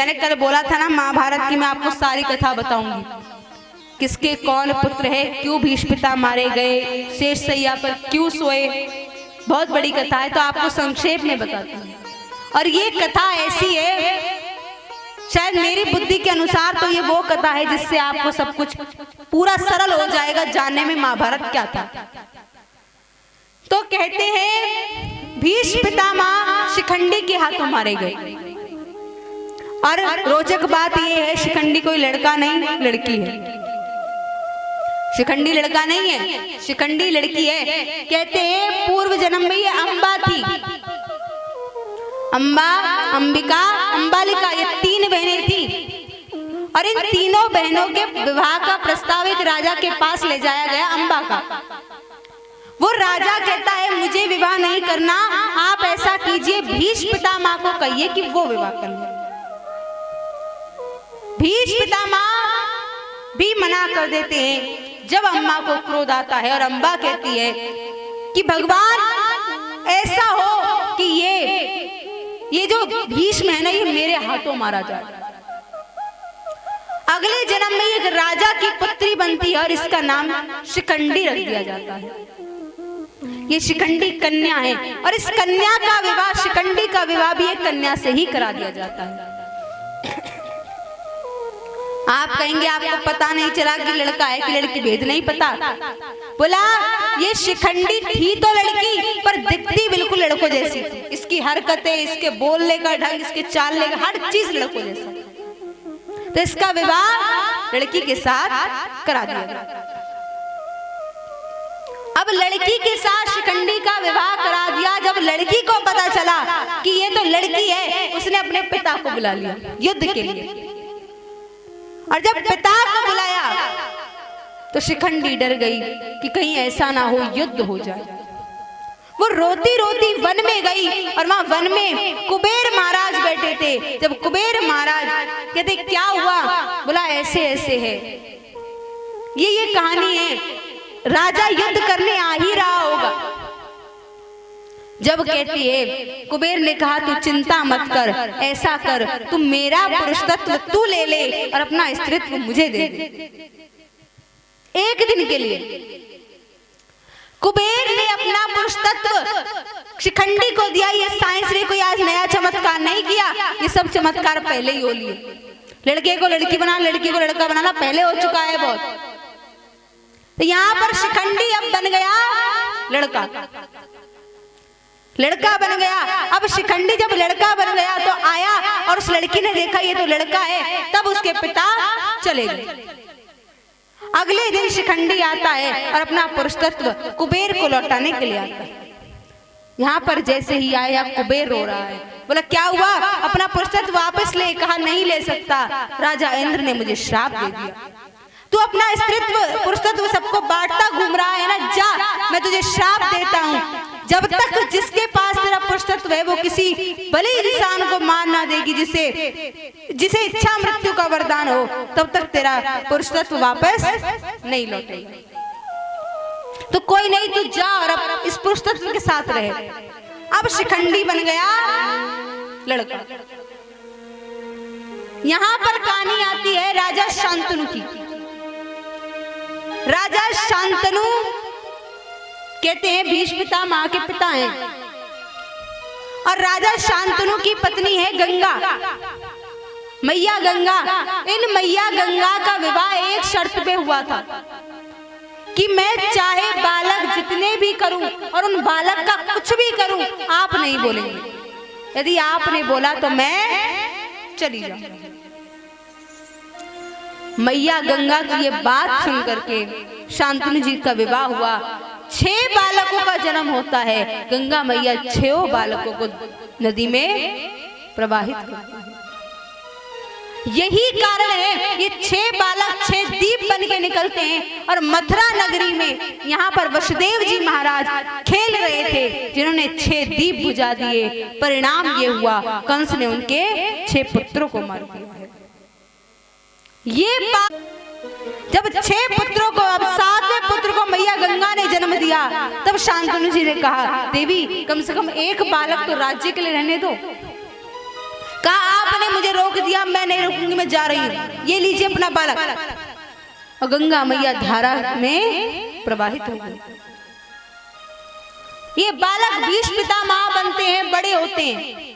मैंने कल बोला था ना महाभारत की मैं आपको सारी कथा बताऊंगी, किसके कौन पुत्र है, क्यों भीष्म पिता मारे गए, शेष सैया पर क्यों सोए, बहुत बड़ी कथा है, तो आपको संक्षेप में बताती हूँ। और ये कथा ऐसी है, शायद मेरी बुद्धि के अनुसार तो ये वो कथा है जिससे आपको सब कुछ पूरा सरल हो जाएगा जानने में महाभारत क्या था। तो कहते हैं भीष्म पितामह शिखंडी के हाथों मारे गए। और रोचक बात यह है, शिखंडी कोई लड़का नहीं लड़की है, शिखंडी लड़का नहीं है, शिखंडी लड़की है। कहते हैं पूर्व जन्म में ये अंबा थी, अंबा, अंबिका, अंबालिका, ये 3 बहनें थी। और इन तीनों बहनों के विवाह का प्रस्ताव एक राजा के पास ले जाया गया अंबा का। वो राजा कहता है मुझे विवाह नहीं करना, आप ऐसा कीजिए भीष्म पितामह को कहिए कि वो विवाह कर ले। भीष्म पितामह भी मना कर देते हैं। जब अम्मा को क्रोध आता है और अम्बा कहती है कि भगवान ऐसा हो कि ये जो भीष्म है ना ये मेरे हाथों मारा जाए, अगले जन्म में एक राजा की पुत्री बनती है और इसका नाम शिखंडी रख दिया जाता है। ये शिखंडी कन्या है और इस कन्या का विवाह, शिखंडी का विवाह भी एक कन्या से ही करा दिया जाता है। आप कहेंगे आपको पता नहीं चला कि लड़का है कि लड़की, भेद नहीं पता। बोला ये शिखंडी थी तो लड़की, पर दिखती बिल्कुल लड़कों जैसी थी। इसकी हरकतें, इसके बोलने का ढंग, इसके चालने का हर चीज लड़कों जैसा। तो इसका विवाह लड़की के साथ करा दिया गया। अब लड़की के साथ शिखंडी का विवाह करा दिया। जब लड़की को पता चला कि ये तो लड़की है, उसने अपने पिता को बुला लिया युद्ध के लिए। और जब पिता को बुलाया तो शिखंडी डर गई कि कहीं ऐसा ना हो युद्ध हो जाए। वो रोती रोती वन में गई और वहां वन में कुबेर महाराज बैठे थे। जब कुबेर महाराज कहते क्या हुआ, बोला ऐसे ऐसे है, ये कहानी है, राजा युद्ध करने आ ही रहा होगा। जब कहती है, कुबेर ने कहा तू चिंता मत कर, ऐसा कर तू मेरा पुरुषत्व तू ले ले और अपना स्त्रीत्व मुझे दे दे एक दिन के लिए। कुबेर ने अपना पुरुषत्व शिखंडी को दिया। ये साइंस ने कोई आज नया चमत्कार नहीं किया, ये सब चमत्कार पहले ही हो लिए। लड़के को लड़की बनाना, लड़की को लड़का बनाना पहले हो चुका है बहुत। तो यहाँ पर शिखंडी अब बन गया लड़का, लड़का बन गया। अब शिखंडी जब लड़का बन गया तो आया और उस लड़की ने देखा ये तो लड़का है, तब उसके पिता चले गए। अगले दिन शिखंडी आता है और अपना पुरुषत्व कुबेर को लौटाने के लिए आता है। यहाँ पर जैसे ही आया कुबेर रो रहा है। बोला क्या हुआ, अपना पुरुषत्व वापस ले। कहा नहीं ले सकता, राजा इंद्र ने मुझे श्राप दे दिया। तू अपना स्त्रीत्व पुरुषत्व सबको बांटता घूम रहा है ना, जा मैं तुझे श्राप देता हूँ। जब तक जिसके पास तेरा पुरुषत्व है वो किसी भले इंसान को मार ना देगी, जिसे इच्छा मृत्यु का वरदान हो, तब तक तेरा पुरुषत्व वापस नहीं लौटेगा। तो कोई नहीं, तू जा और अब इस पुरुषत्व के साथ रहे। अब शिखंडी बन गया लड़का। यहाँ पर कहानी आती है राजा शांतनु की। राजा शांतनु कहते हैं भीष्म पितामह के पिता हैं और राजा शांतनु की पत्नी है गंगा, मैया गंगा। इन मैया गंगा का विवाह एक शर्त पे हुआ था कि मैं चाहे बालक जितने भी करूं और उन बालक का कुछ भी करूं, आप नहीं बोलेंगे। यदि आपने बोला तो मैं चली जाऊंगी। मैया गंगा की ये बात सुन करके शांतनु जी का विवाह हुआ। 6 बालकों का जन्म होता है। गंगा मैया 6 बालकों को नदी में प्रवाहित करती है। यही कारण है ये 6 बालक 6 दीप बन के निकलते हैं। और मथुरा नगरी में यहाँ पर वसुदेव जी महाराज खेल रहे थे, जिन्होंने 6 दीप बुझा दिए। परिणाम ये हुआ कंस ने उनके 6 पुत्रों को मार दिया है। ये बात जब 6 पुत्रों को, अब 7वें पुत्र को मैया गंगा ने जन्म दिया, तब शांतनु जी ने कहा देवी कम से कम एक बालक तो राज्य के लिए रहने दो। कहा आपने मुझे रोक दिया, मैं नहीं रुकूंगी, मैं जा रही हूँ, ये लीजिए अपना बालक। और गंगा मैया धारा में प्रवाहित हो गई। ये बालक भीष्म पितामह बनते हैं, बड़े होते हैं।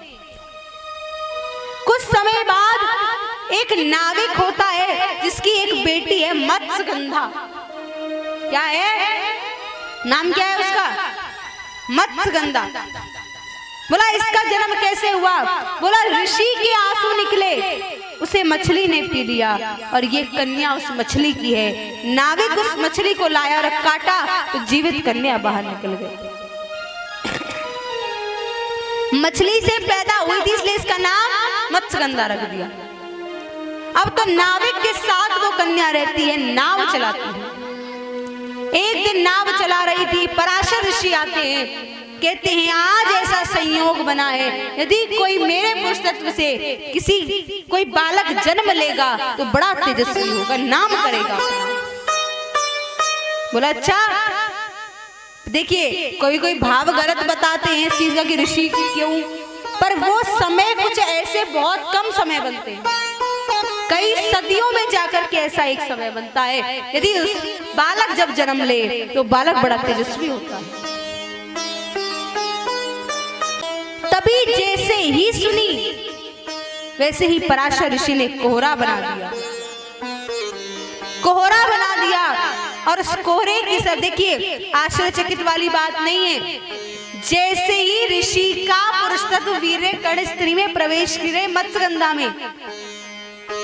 कुछ समय बाद एक नाविक होता है जिसकी एक बेटी है मत्स्यगंधा। क्या है नाम, क्या है उसका? मत्स्यगंधा। बोला इसका जन्म कैसे हुआ? बोला ऋषि के आंसू निकले, उसे मछली ने पी लिया और ये कन्या उस मछली की है। नाविक उस मछली को लाया और काटा तो जीवित कन्या बाहर निकल गई। मछली से पैदा हुई थी इसलिए इसका नाम मत्स्यगंधा रख दिया। अब तो नाविक के साथ वो कन्या रहती है, नाव चलाती है। एक दिन नाव चला रही थी, पराशर ऋषि आते हैं, कहते हैं आज ऐसा संयोग बना है, यदि कोई मेरे पुरुष तत्व से कोई बालक जन्म लेगा तो बड़ा तेजस्वी होगा, नाम करेगा। बोला अच्छा। देखिए कोई भाव गलत बताते हैं इस चीज का कि ऋषि क्यों, पर वो समय कुछ ऐसे बहुत कम समय बनते हैं, कई सदियों में जाकर के ऐसा एक समय बनता है। यदि उस बालक जब जन्म ले तो बालक बड़ा तेजस्वी होता है। तभी जैसे ही सुनी वैसे ही पराशर ऋषि ने कोहरा बना दिया, कोहरा बना दिया। और उस कोहरे की सब देखिए आश्चर्यचकित वाली बात नहीं है, जैसे ही ऋषि का पुरुष तत्व वीर्य कण स्त्री में प्रवेश करे मत्स्यगंधा में,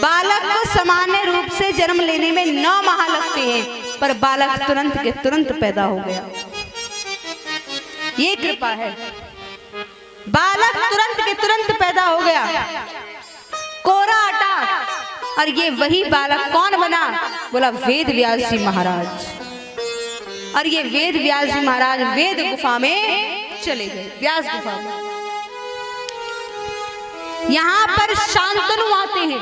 बालक को सामान्य रूप से जन्म लेने में 9 माह लगते हैं, पर बालक तुरंत के तुरंत पैदा हो गया। ये कृपा है, बालक तुरंत के तुरंत पैदा हो गया, कोहरा हटा। और ये वही बालक कौन बना? बोला वेद व्यास जी महाराज। और ये वेद व्यास जी महाराज वेद गुफा में चले गए, व्यास गुफा में। यहाँ पर शांतनु आते हैं।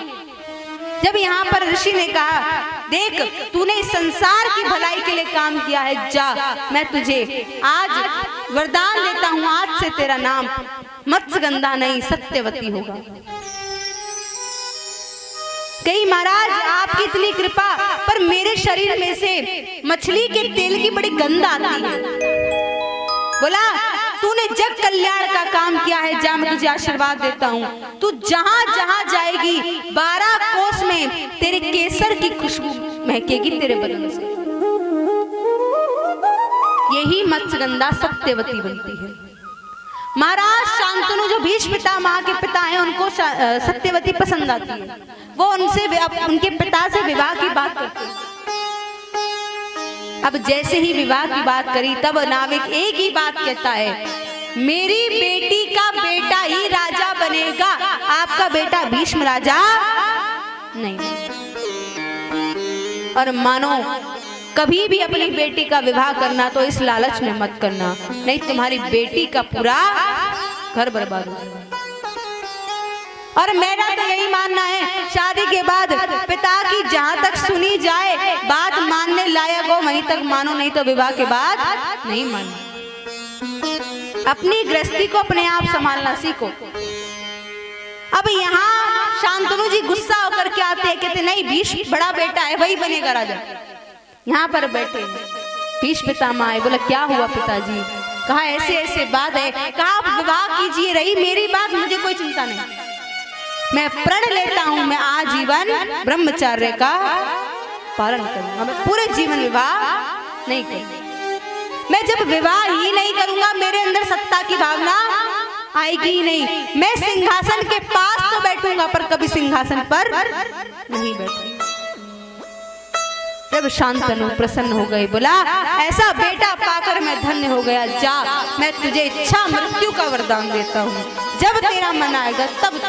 जब यहाँ पर ऋषि ने कहा देख तूने संसार की भलाई के लिए काम किया है, जा मैं तुझे आज वरदान देता हूँ, आज से तेरा नाम मत्स्यगंधा नहीं सत्यवती होगा। कहीं महाराज आपकी इतनी कृपा, पर मेरे शरीर में से मछली के तेल की बड़ी गंध आती है। बोला तूने जग कल्याण का काम किया है, जा मैं तुझे आशीर्वाद देता हूँ, तू जहां जहां जाएगी 12 कोस में तेरे केसर की खुशबू महकेगी तेरे बदन से। यही मत्स्यगंधा सत्यवती बनती है। महाराज शांतनु जो भीष्म पितामह के पिता हैं उनको सत्यवती पसंद आती है, वो उनसे उनके पिता से विवाह की बात करते हैं। अब जैसे ही विवाह की बात करी तब नाविक एक ही बात कहता है, मेरी बेटी का बेटा ही राजा बनेगा, आपका बेटा भीष्म राजा नहीं। और मानो कभी भी अपनी बेटी का विवाह करना तो इस लालच में मत करना, नहीं तुम्हारी बेटी का पूरा घर बर्बाद हो जाएगा। और मेरा तो यही मानना है शादी के बाद पिता की जहां तक सुनी जाए बात मानने लायक हो वहीं तक मानो, नहीं तो विवाह के बाद नहीं मानो। अपनी गृहस्थी को अपने आप संभालना सीखो। अब यहाँ शांतनु जी गुस्सा होकर के आते हैं, कहते नहीं भीष्म बड़ा बेटा है वही बनेगा राजा। यहाँ पर बैठे भीष्म पितामह आए, बोला क्या हुआ पिताजी? कहा ऐसे ऐसे बात है। कहा आप विवाह कीजिए, रही मेरी बात मुझे कोई चिंता नहीं, मैं प्रण लेता हूँ मैं आजीवन ब्रह्मचर्य का पालन करूंगा, मैं पूरे जीवन विवाह नहीं करूंगा। मैं जब विवाह ही नहीं करूंगा मेरे अंदर सत्ता की भावना आएगी ही नहीं। मैं सिंहासन के पास तो बैठूंगा पर कभी सिंहासन पर नहीं बैठूंगा। जब शांतनु प्रसन्न हो गई, बोला ऐसा बेटा पाकर मैं धन्य हो गया, जा मैं तुझे इच्छा मृत्यु का वरदान देता हूँ, जब तेरा मन आएगा तब।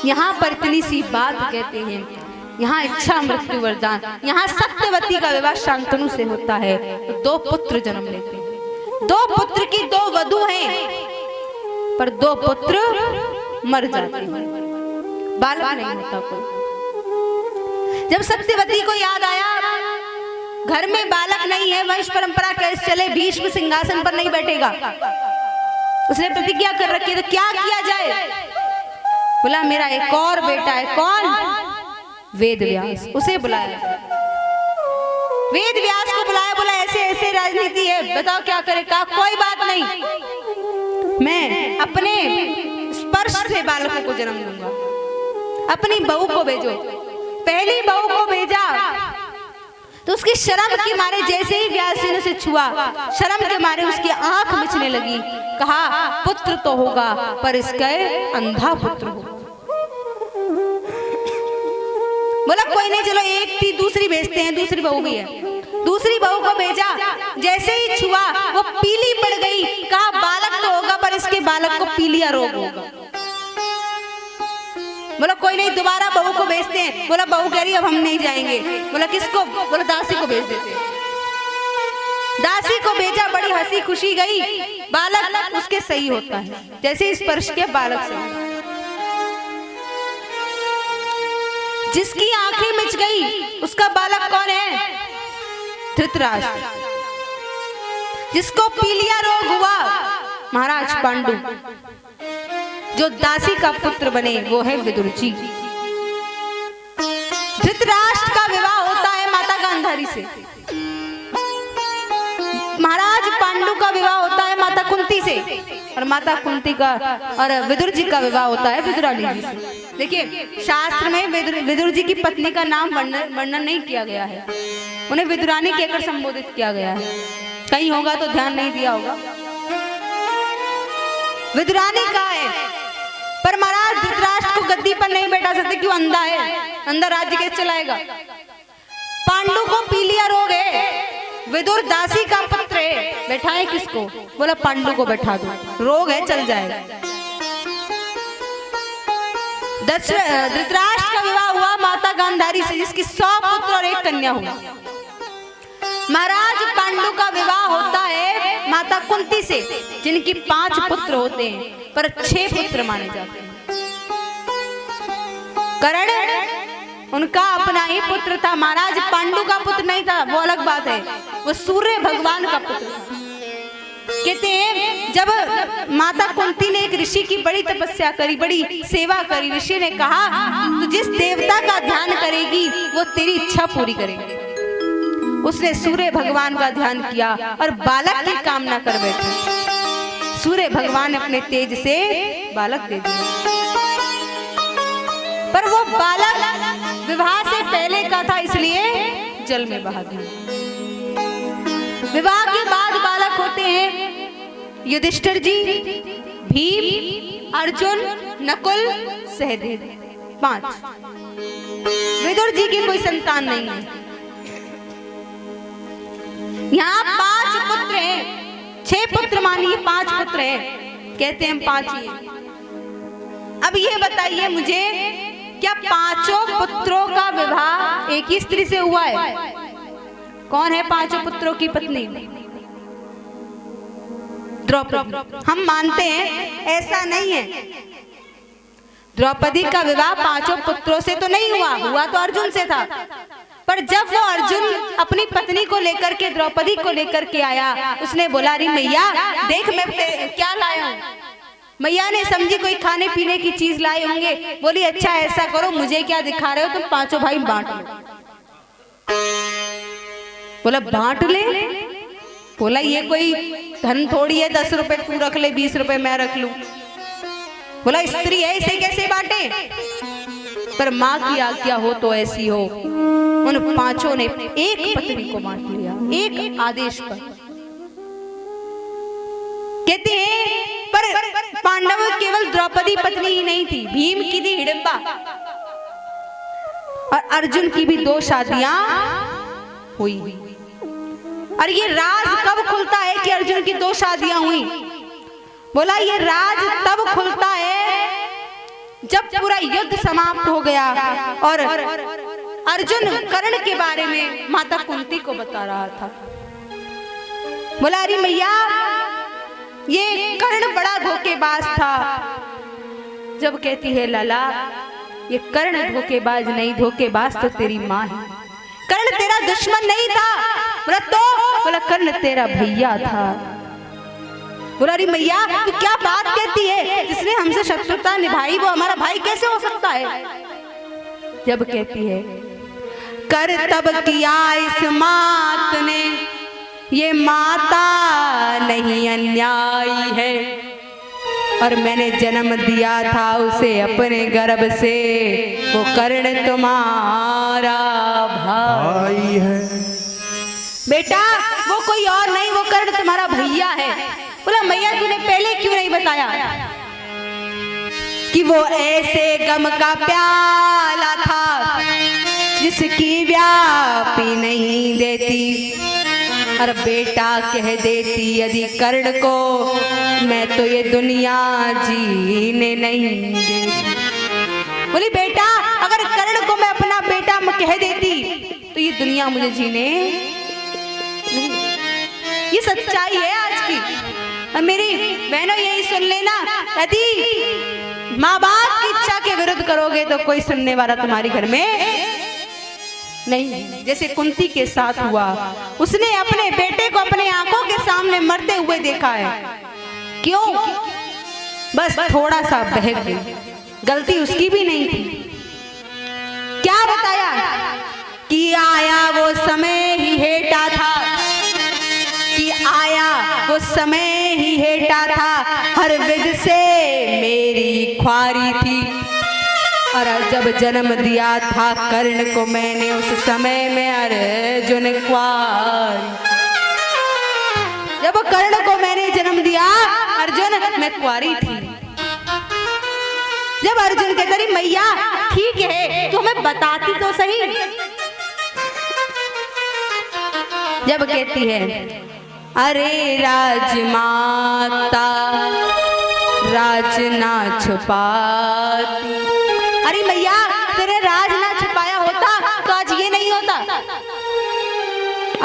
यहाँ पर इतनी सी बात कहते हैं, यहाँ इच्छा मृत्यु वरदान, यहाँ सत्यवती का विवाह शांतनु से होता है तो 2 पुत्र जन्म लेते हैं। 2 पुत्र की 2 वधू हैं, पर 2 पुत्र मर जाते हैं, बालक नहीं होता कोई। जब सत्यवती को याद आया घर में बालक नहीं है, वंश परंपरा कैसे चले, भीष्म सिंहासन पर नहीं बैठेगा, उसने प्रतिज्ञा कर रखी है, तो क्या किया जाए? बोला मेरा एक और बेटा है। कौन? वेद व्यास। उसे बुलाया, वेद व्यास को बुलाया, बोला ऐसे ऐसे राजनीति है, बताओ क्या करे? कहा कोई बात नहीं, मैं अपने स्पर्श से बालकों को जन्म दूंगा। अपनी बहू को भेजो। पहली बहू को भेजा तो उसकी शर्म के मारे जैसे ही व्यास जी ने उसे छुआ, शर्म के मारे उसकी आंख मिचने लगी। कहा पुत्र तो होगा पर इसका अंधा पुत्र होगा। बोला कोई नहीं, चलो एक थी दूसरी भेजते हैं, दूसरी बहू भी है। दूसरी बहू को भेजा, जैसे ही छुआ वो पीली पड़ गई। कहा बालक तो होगा पर इसके बालक को पीलिया रोग होगा। बोला कोई नहीं, दोबारा बहू को भेजते हैं। बोला बहू कह रही अब हम नहीं जाएंगे। बोला किसको? बोला दासी को भेज देते। दासी को भेजा, बड़ी हंसी खुशी गई। बालक उसके सही होता है, जैसे ही स्पर्श के बालक सही। जिसकी आंखें मिच गई उसका बालक कौन है? धृतराष्ट्र। जिसको पीलिया रोग हुआ महाराज पांडु। जो दासी का पुत्र बने वो है विदुर जी। धृतराष्ट्र का विवाह होता है माता गांधारी से। महाराज पांडु का विवाह होता है माता कुंती से, और माता कुंती का और विदुर जी का विवाह होता है विदुरानी जी से। देखिए शास्त्र में विदुर जी की पत्नी का नाम वर्णन नहीं किया गया है, उन्हें विदुरानी कहकर संबोधित किया गया है। कहीं होगा तो ध्यान नहीं दिया होगा। विदुरानी का है, पर महाराज धृतराष्ट्र को गद्दी पर नहीं बैठा सकते, क्यों? अंधा है, अंधा राज्य कैसे चलाएगा? पांडु को पीलिया रोग है, विदुर दासी का पुत्र है, बैठाए किसको? बोला पांडु को बैठा दो, रोग है चल जाएगा। धृतराष्ट्र का विवाह हुआ माता गांधारी से, जिसकी 100 पुत्र और 1 कन्या हुई। महाराज पांडु का विवाह होता है माता कुंती से, जिनकी 5 पुत्र होते हैं पर 6 पुत्र माने जाते हैं। कर्ण उनका अपना ही पुत्र था, महाराज पांडु का पुत्र नहीं था, वो अलग बात है, वो सूर्य भगवान का पुत्र था। कहते हैं जब माता कुंती ने एक ऋषि की बड़ी तपस्या करी, बड़ी सेवा करी, ऋषि ने कहा तो जिस देवता का ध्यान करेगी वो तेरी इच्छा पूरी करेगी। उसने सूर्य भगवान का ध्यान किया और बालक की कामना कर बैठे। सूर्य भगवान अपने तेज से बालक दे दिया, पर वो बालक विवाह से पहले का था, इसलिए जल में बहा दिया। विवाह के बाद बालक होते हैं युधिष्ठिर जी, भीम, अर्जुन, नकुल, सहदेव, 5। विदुर जी की कोई संतान नहीं है। यहाँ 5 पुत्र हैं, 6 पुत्र मानिए 5 पुत्र हैं, कहते हैं 5 ही। अब ये बताइए मुझे, क्या 5 पुत्रों का विवाह एक ही स्त्री से हुआ है? कौन है 5 पुत्रों की पत्नी? द्रौपदी। हम मानते हैं ऐसा नहीं है, द्रौपदी का विवाह 5 पुत्रों से तो नहीं हुआ, हुआ तो अर्जुन से था। पर जब वो अर्जुन अपनी पत्नी को लेकर के, द्रौपदी को लेकर के आया, उसने बोला अरे मैया देख मैं क्या लाया हूँ। मैया ने समझी कोई खाने पीने की चीज लाए होंगे, बोली अच्छा ऐसा करो, मुझे क्या दिखा रहे हो तुम, 5 भाई बांट लो। बोला बांट ले? बोला ये कोई धन थोड़ी है, 10 रुपए तू रख ले, 20 रुपए मैं रख लूं। बोला स्त्री है, इसे कैसे बांटे? पर माँ की आज्ञा हो तो ऐसी हो। उन 5 ने एक पत्नी को बांट लिया, एक आदेश पर। कहते हैं पर पांडव केवल द्रौपदी पत्नी ही नहीं थी, भीम की थी हिडिंबा, और अर्जुन की भी 2 शादियां हुई। और ये राज कब खुलता है कि अर्जुन की 2 शादियां हुई? बोला ये राज तब खुलता है जब पूरा युद्ध समाप्त हो गया और अर्जुन कर्ण के बारे में माता कुंती को बता रहा था। बोला अरे मैया ये कर्ण बड़ा धोखेबाज था। जब कहती है लाला ये कर्ण धोखेबाज नहीं, धोखेबाज तो तेरी माँ है। कर्ण तेरा दुश्मन नहीं था। बोला तो? बोला कर्ण तेरा भैया था। बोला अरे मैया तू क्या बात कहती है, जिसने हमसे शत्रुता निभाई वो हमारा भाई कैसे हो सकता है। जब कहती है कर तब किया इस मात ने, ये माता नहीं अन्यायी है, और मैंने जन्म दिया था उसे अपने गर्भ से, वो कर्ण तुम्हारा भाई है। बेटा वो कोई और नहीं, वो कर्ण तुम्हारा भैया है। बोला मैया तूने पहले क्यों नहीं बताया कि वो ऐसे गम का प्याला था जिसकी व्यापी नहीं देती, और बेटा कह देती यदि कर्ण को मैं तो ये दुनिया जीने नहीं देती। बोली बेटा अगर कर्ण को मैं अपना बेटा कह देती तो ये दुनिया मुझे जीने नहीं। ये सच्चाई है आज की। और मेरी बहनों यही सुन लेना, यदि माँ बाप की इच्छा के विरुद्ध करोगे तो कोई सुनने वाला तुम्हारे घर में नहीं। जैसे कुंती के साथ हुआ, उसने अपने बेटे को अपने आंखों के सामने मरते हुए देखा है। क्यों? बस थोड़ा सा बहक गई, गलती उसकी भी नहीं थी। क्या बताया कि आया वो समय ही हेठा था, कि आया वो समय ही हेठा था, हर विध से मेरी ख्वारी थी, और जब जन्म दिया था कर्ण को मैंने उस समय में अर्जुन कुंवारी। जब कर्ण को मैंने जन्म दिया अर्जुन मैं कुंवारी थी। जब अर्जुन कहता रही मैया ठीक है तो हमें बताती तो सही। जब कहती है अरे राजमाता राज ना छुपाती, अरे मैया तेरे राज ना छुपाया होता तो आज ये नहीं होता।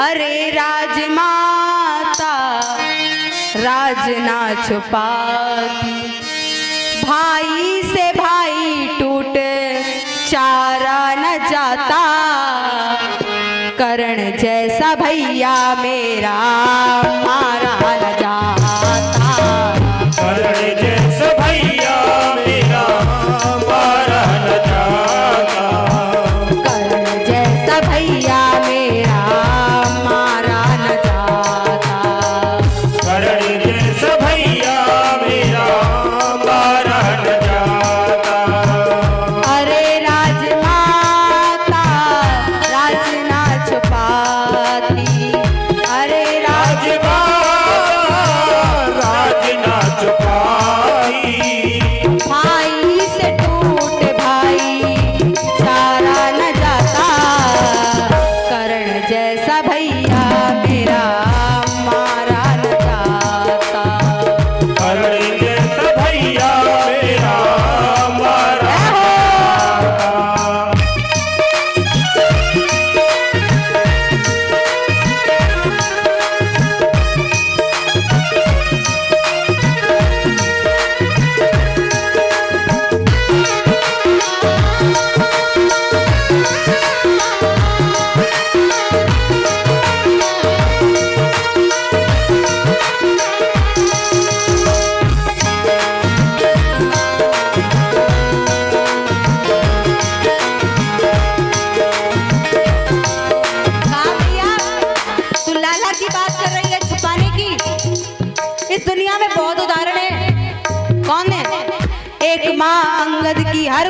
अरे राजमाता राज ना छुपाती, भाई से भाई टूट चारा न जाता, कर्ण जैसा भैया मेरा मारा न जाता, कर्ण जैसा भैया मेरा मारा न जाता, कर्ण जैसा भैया मेरा मारा न जाता, कर्ण जैसा भैया मेरा मारा न जाता। अरे राजमाता राज ना छुपाती, अरे राज ना छुपाई, भाई से टूट भाई चारा न जाता, कर्ण जैसा भैया मेरा मारा न जाता। कर्ण जैसा भैया मेरा मारा न जाता। कहा भैया तू लाला की बात कर रही है छुपाने की। इस दुनिया में बहुत उदाहरण है। कौन है? एक माँ अंगद की हर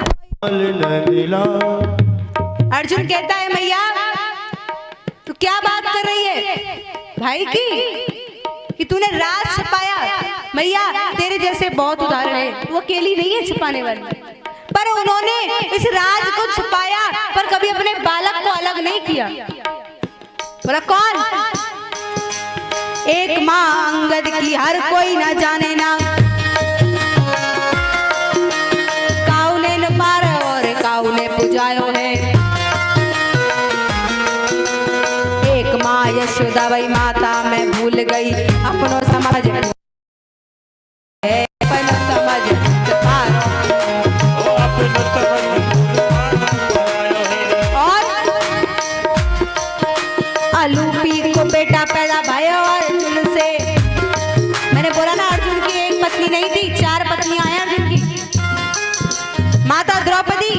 अर्जुन कहता है मैया तू क्या बात कर रही है भाई की कि तूने राज छुपाया। मैया तेरे जैसे बहुत उदाहरण है, तू अकेली नहीं है छुपाने वाली, पर उन्होंने इस राज को छुपाया पर कभी अपने बालक को अलग नहीं किया। बोला कौन? एक माँ अंगद की हर कोई न जाने ना, काउने न पार और काउने पुजायो है। एक माँ यशोदा वही माता मैं भूल गई, अपनो समझ अपन समझ और अलूपी को बेटा पैदा भयो अर्जुन से। मैंने बोला ना पत्नी नहीं थी, 4 पत्नियां हैं अर्जुन की। माता द्रौपदी,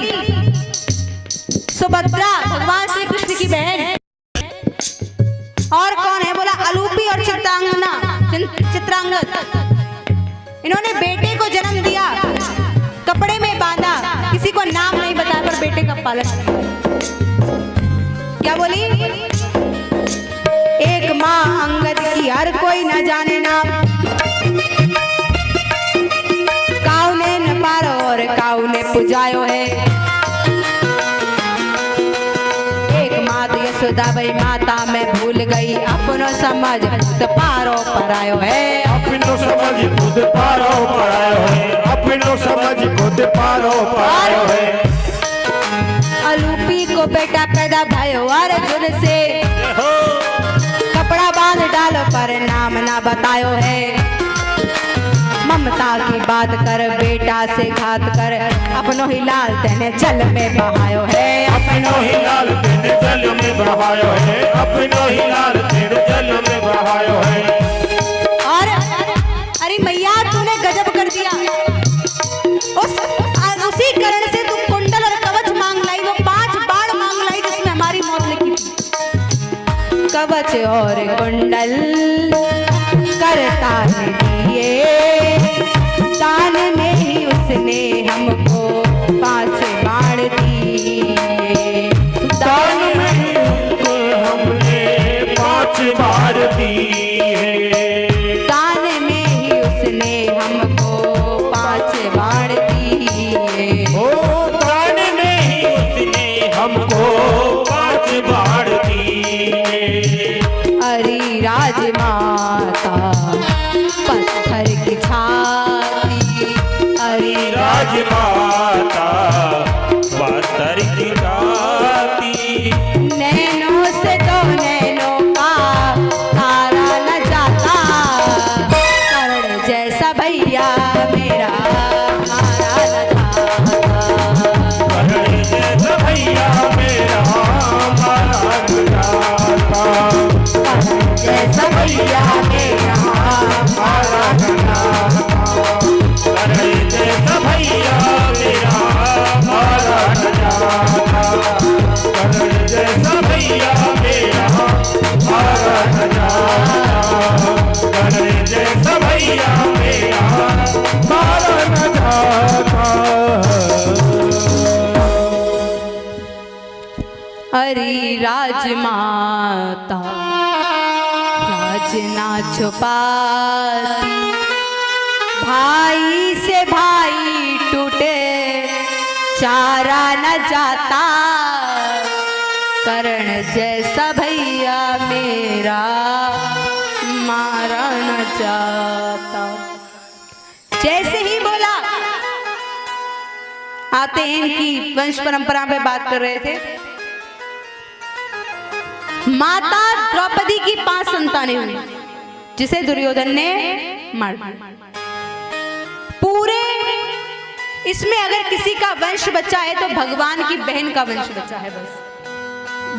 सुभद्रा भगवान श्री कृष्ण की बहन, और कौन है बोला अलूपी और चित्रांगद। इन्होंने बेटे को जन्म दिया, कपड़े में बांधा, किसी को नाम नहीं बताया पर बेटे का पालन क्या बोली? एक माँ अंगद की हर कोई न जाने नाम, काऊ ने न पारो और काऊ ने पुजायो है। एक मात यशोदा भाई माता में भूल गई, अपनो समझ खुद पारो परायो है। अपनो समझ खुद पारो परायो है, अपनो समझ खुद पारो परायो है। अलूपी को बेटा पैदा भयो अर्जुन से, कपड़ा बांध डालो पर नाम ना बतायो है। ममता की बात कर बेटा से घात कर, अपनो ही लाल तेने जल में बहायो है। अपनो ही लाल तेने जल में बहायो है, अपनो ही लाल तेने जल में बहायो है। और अरे मैया तूने गजब कर दिया, उसी कारण से तुम कुंडल और कवच मांग लाई, वो 5 बाण मांग लाई जिसमें हमारी मौत लिखी थी। कवच और कुंडल करता है दिए, दान में ही उसने हमको 5 बाण दिए। दान में ही हमने 5 बार दिए, दान में ही उसने हमको 5 बाण दिए। ओ दान में ही उसने हमको 5 बार दिए। अरे राजमाता पत्थर की छाती, अरे राजमाता पत्थर की छाती, नैनों से तो नैनों का तारा न जाता, कर्ण जैसा भैया मेरा मारा न जाता। कर्ण जैसा भैया मेरा मारा न जाता, कर्ण जैसा भैया मेरा मारा न जाता, कर्ण जैसा भैया मेरा मारा न जाता, कर्ण जैसा भैया मेरा मारा न जाता, कर्ण जैसा भैया मेरा मारा न जाता। अरे राजमाता राज ना छुपाती, भाई से भाई टूटे चारा न जाता, कर्ण जैसा भैया मेरा मारा न जाता। जैसे ही बोला, आते हैं इनकी वंश परंपरा पे बात कर रहे थे। माता द्रौपदी की 5 संतानें हुई, जिसे दुर्योधन ने मार दिया। पूरे इसमें अगर किसी का वंश बचा है तो भगवान की बहन का वंश बचा है बस।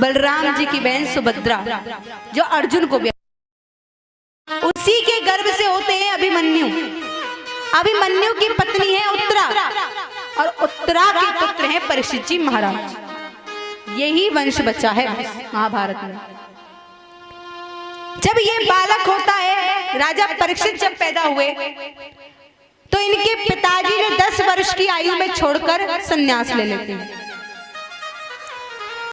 बलराम जी की बहन सुभद्रा, जो अर्जुन को भी, उसी के गर्भ से होते हैं अभिमन्यु। अभिमन्यु की पत्नी है उत्तरा, और उत्तरा के पुत्र हैं परीक्षित जी महाराज। यही वंश बचा है महाभारत में। जब ये बालक होता है, राजा परीक्षित जब पैदा हुए तो इनके पिताजी ने 10 वर्ष की आयु में छोड़कर संन्यास ले लेते हैं।